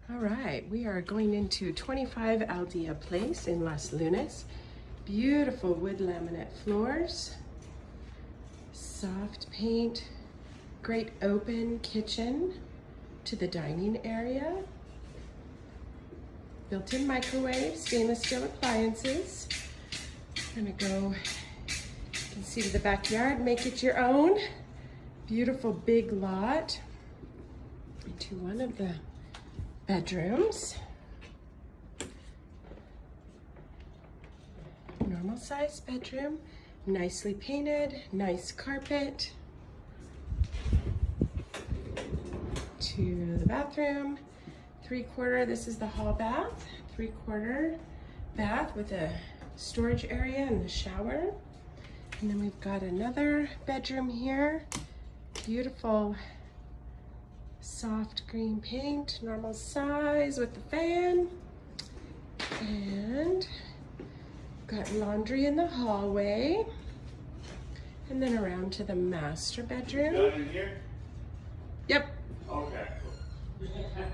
All right, we are going into 25 Aldea Place in Las Lunas. Beautiful wood laminate floors, soft paint, great open kitchen to the dining area, built-in microwave, stainless steel appliances. We're gonna go, you can see to the backyard, make it your own. Beautiful big lot into one of the bedrooms. Normal size bedroom, nicely painted, nice carpet. To the bathroom, 3/4, this is the hall bath, 3/4 bath with a storage area and the shower. And then we've got another bedroom here, beautiful soft green paint, normal size with the fan. And got laundry in the hallway. And then around to the master bedroom. Done in here? Yep. Okay, cool.